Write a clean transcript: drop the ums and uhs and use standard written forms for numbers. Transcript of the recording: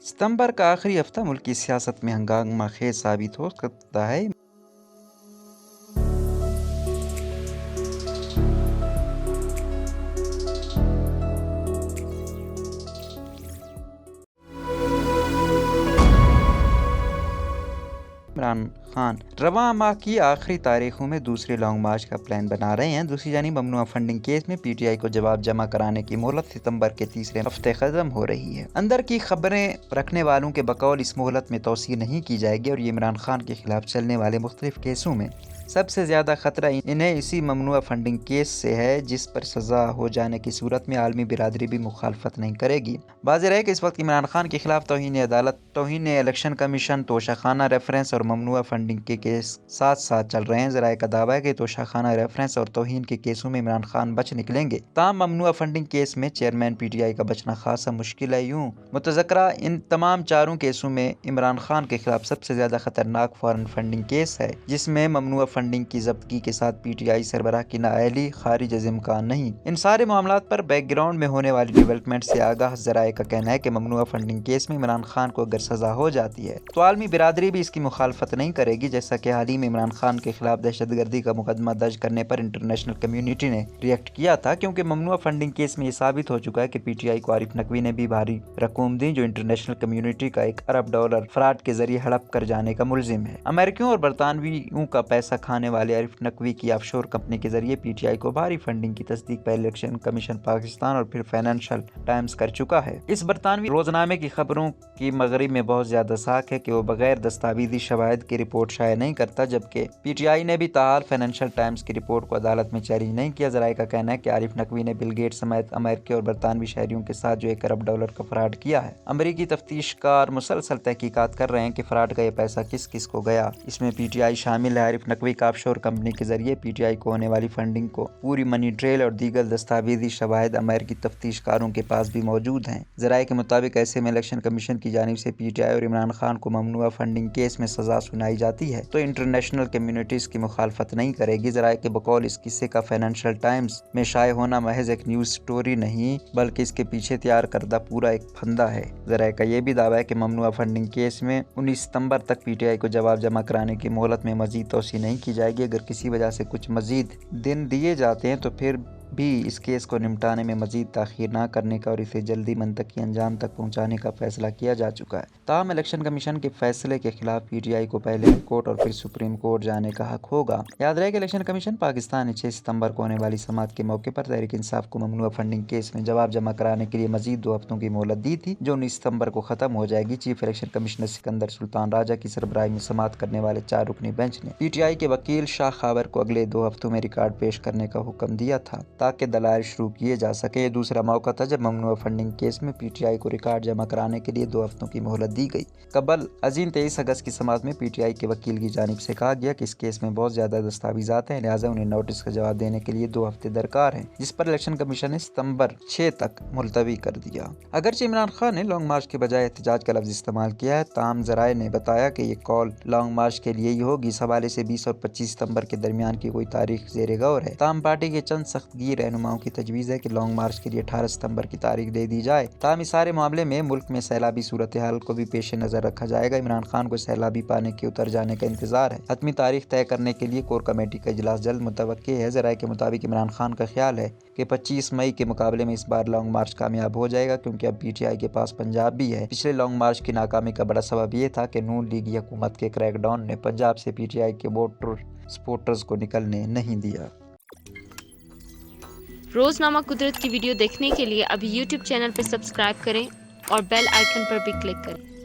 ستمبر کا آخری ہفتہ ملک کی سیاست میں ہنگامہ خیز ثابت ہو سکتا ہے۔ عمران خان رواں ماہ کی آخری تاریخوں میں دوسرے لانگ مارچ کا پلان بنا رہے ہیں۔ دوسری جانب ممنوعہ فنڈنگ کیس میں پی ٹی آئی کو جواب جمع کرانے کی مہلت ستمبر کے تیسرے ہفتے ختم ہو رہی ہے۔ اندر کی خبریں رکھنے والوں کے بقول اس مہلت میں توسیع نہیں کی جائے گی اور یہ عمران خان کے خلاف چلنے والے مختلف کیسوں میں سب سے زیادہ خطرہ انہیں اسی ممنوعہ فنڈنگ کیس سے ہے، جس پر سزا ہو جانے کی صورت میں عالمی برادری بھی مخالفت نہیں کرے گی۔ واضح رہے کہ اس وقت عمران خان کے خلاف توہین عدالت، توہین الیکشن کمیشن، توشیخانہ ریفرنس اور ممنوعہ فنڈنگ کے کیس ساتھ ساتھ چل رہے ہیں۔ ذرائع کا دعویٰ ہے کہ توشیخانہ ریفرنس اور توہین کے کیسوں میں عمران خان بچ نکلیں گے، تاہم ممنوعہ فنڈنگ کیس میں چیئرمین پی ٹی آئی کا بچنا خاصا مشکل ہے۔ یوں متذکرہ ان تمام چاروں کیسوں میں عمران خان کے خلاف سب سے زیادہ خطرناک فارن فنڈنگ کیس ہے، جس میں ممنوعہ فنڈنگ کی ضبطگی کے ساتھ پی ٹی آئی سربراہ کی نااہلی خارج از امکان نہیں۔ ان سارے معاملات پر بیک گراؤنڈ میں ہونے والی ڈیولپمنٹ سے آگاہ ذرائع کا کہنا ہے کہ ممنوعہ فنڈنگ کیس میں عمران خان کو اگر سزا ہو جاتی ہے تو عالمی برادری بھی اس کی مخالفت نہیں کرے گی، جیسا کہ حال ہی میں عمران خان کے خلاف دہشت گردی کا مقدمہ درج کرنے پر انٹرنیشنل کمیونٹی نے ریئیکٹ کیا تھا، کیونکہ ممنوعہ فنڈنگ کیس میں یہ ثابت ہو چکا ہے کہ پی ٹی آئی کو عارف نقوی نے بھی بھاری رقوم دی، جو انٹرنیشنل کمیونٹی کا $1 ارب فراڈ کے ذریعے ہڑپ کر جانے کا ملزم ہے۔ امریکیوں اور برطانویوں کا پیسہ کھانے والے عارف نقوی کی آف شور کمپنی کے ذریعے پی ٹی آئی کو بھاری فنڈنگ کی تصدیق پہلے الیکشن کمیشن پاکستان اور پھر فائنینشل ٹائمز کر چکا ہے۔ اس برطانوی روزنامے کی خبروں کی مغرب میں بہت زیادہ ساکھ ہے کہ وہ بغیر دستاویزی شواہد کی رپورٹ شائع نہیں کرتا، جبکہ پی ٹی آئی نے بھی تاحال فائنینشل ٹائمز کی رپورٹ کو عدالت میں چیلنج نہیں کیا۔ ذرائع کا کہنا ہے کہ عارف نقوی نے بل گیٹس سمیت امریکی اور برطانوی شہریوں کے ساتھ جو $1 ارب کا فراڈ کیا ہے۔ امریکی تفتیش کار مسلسل تحقیقات کر رہے ہیں کہ فراڈ کا یہ پیسہ کس کس کو گیا۔ اس میں پی ٹی آئی شامل ہے۔ عارف نقوی کا آف شور کمپنی کے ذریعے پی ٹی آئی کو ہونے والی فنڈنگ کو پوری منی ٹریل اور دیگر دستاویزی شواہد امریکی تفتیش کاروں کے پاس بھی موجود ہیں۔ ذرائع کے مطابق ایسے میں الیکشن کمیشن کی جانب سے پی ٹی آئی اور عمران خان کو ممنوعہ فنڈنگ کیس میں سزا سنائی جاتی ہے تو انٹرنیشنل کمیونٹی اس کی مخالفت نہیں کرے گی۔ ذرائع کے بقول اس قصے کا فائنینشل ٹائمز میں شائع ہونا محض ایک نیوز سٹوری نہیں، بلکہ اس کے پیچھے تیار کردہ پورا ایک پھندا ہے۔ ذرائع کا یہ بھی دعویٰ ہے کہ ممنوعہ فنڈنگ کیس میں 19 ستمبر تک پی ٹی آئی کو جواب جمع کرانے کی مہلت میں مزید توسیع نہیں کی جائے گی۔ اگر کسی وجہ سے کچھ مزید دن دیے جاتے ہیں تو پھر بھی اس کیس کو نمٹانے میں مزید تاخیر نہ کرنے کا اور اسے جلدی منطقی انجام تک پہنچانے کا فیصلہ کیا جا چکا ہے۔ تاہم الیکشن کمیشن کے فیصلے کے خلاف پی ٹی آئی کو پہلے ہائی کورٹ اور پھر سپریم کورٹ جانے کا حق ہوگا۔ یاد رہے کہ الیکشن کمیشن پاکستان نے 6 ستمبر کو ہونے والی سماعت کے موقع پر تحریک انصاف کو ممنوعہ فنڈنگ کیس میں جواب جمع کرانے کے لیے مزید 2 ہفتوں کی مہلت دی تھی، جو 19 ستمبر کو ختم ہو جائے گی۔ چیف الیکشن کمشنر سکندر سلطان راجہ کی سربراہی میں سماعت کرنے والے 4 رکنی بینچ نے پی ٹی آئی کے وکیل شاہ خاور کو اگلے 2 ہفتوں میں ریکارڈ پیش کرنے کا حکم دیا تھا تاکہ دلائل شروع کیے جا سکیں۔ یہ دوسرا موقع تھا جب ممنوعہ فنڈنگ کیس میں پی ٹی آئی کو ریکارڈ جمع کرانے کے لیے 2 ہفتوں کی مہلت دی گئی۔ قبل ازیں 23 اگست کی سماعت میں پی ٹی آئی کے وکیل کی جانب سے کہا گیا کہ اس کیس میں بہت زیادہ دستاویزات ہیں، لہٰذا انہیں نوٹس کا جواب دینے کے لیے 2 ہفتے درکار ہیں، جس پر الیکشن کمیشن نے ستمبر 6 تک ملتوی کر دیا۔ اگرچہ عمران خان نے لانگ مارچ کے بجائے احتجاج کا لفظ استعمال کیا ہے، تاہم ذرائع نے بتایا کہ یہ کال لانگ مارچ کے لیے ہی ہوگی۔ اس حوالے سے 20 اور 25 ستمبر کے درمیان کی کوئی تاریخ زیر غور ہے، تاہم پارٹی کے چند سخت گیر رہنماؤں کی تجویز ہے کہ لانگ مارچ کے لیے 18 ستمبر کی تاریخ دے دی جائے۔ تاہم اس سارے معاملے میں ملک میں سیلابی صورتحال کو بھی پیش نظر رکھا جائے گا۔ عمران خان کو سیلابی پانی کے اتر جانے کا انتظار ہے۔ حتمی تاریخ طے کرنے کے لیے کور کمیٹی کا اجلاس جلد متوقع ہے۔ ذرائع کے مطابق عمران خان کا خیال ہے کہ 25 مئی کے مقابلے میں اس بار لانگ مارچ کامیاب ہو جائے گا، کیونکہ اب پی ٹی آئی کے پاس پنجاب بھی ہے۔ پچھلے لانگ مارچ کی ناکامی کا بڑا سبب یہ تھا کہ نون لیگی حکومت کے کریک ڈاؤن نے پنجاب سے پی ٹی آئی کے ووٹر سپورٹرز کو نکلنے نہیں دیا۔ روزنامہ قدرت کی ویڈیو دیکھنے کے لیے ابھی یوٹیوب چینل پر سبسکرائب کریں اور بیل آئیکن پر بھی کلک کریں۔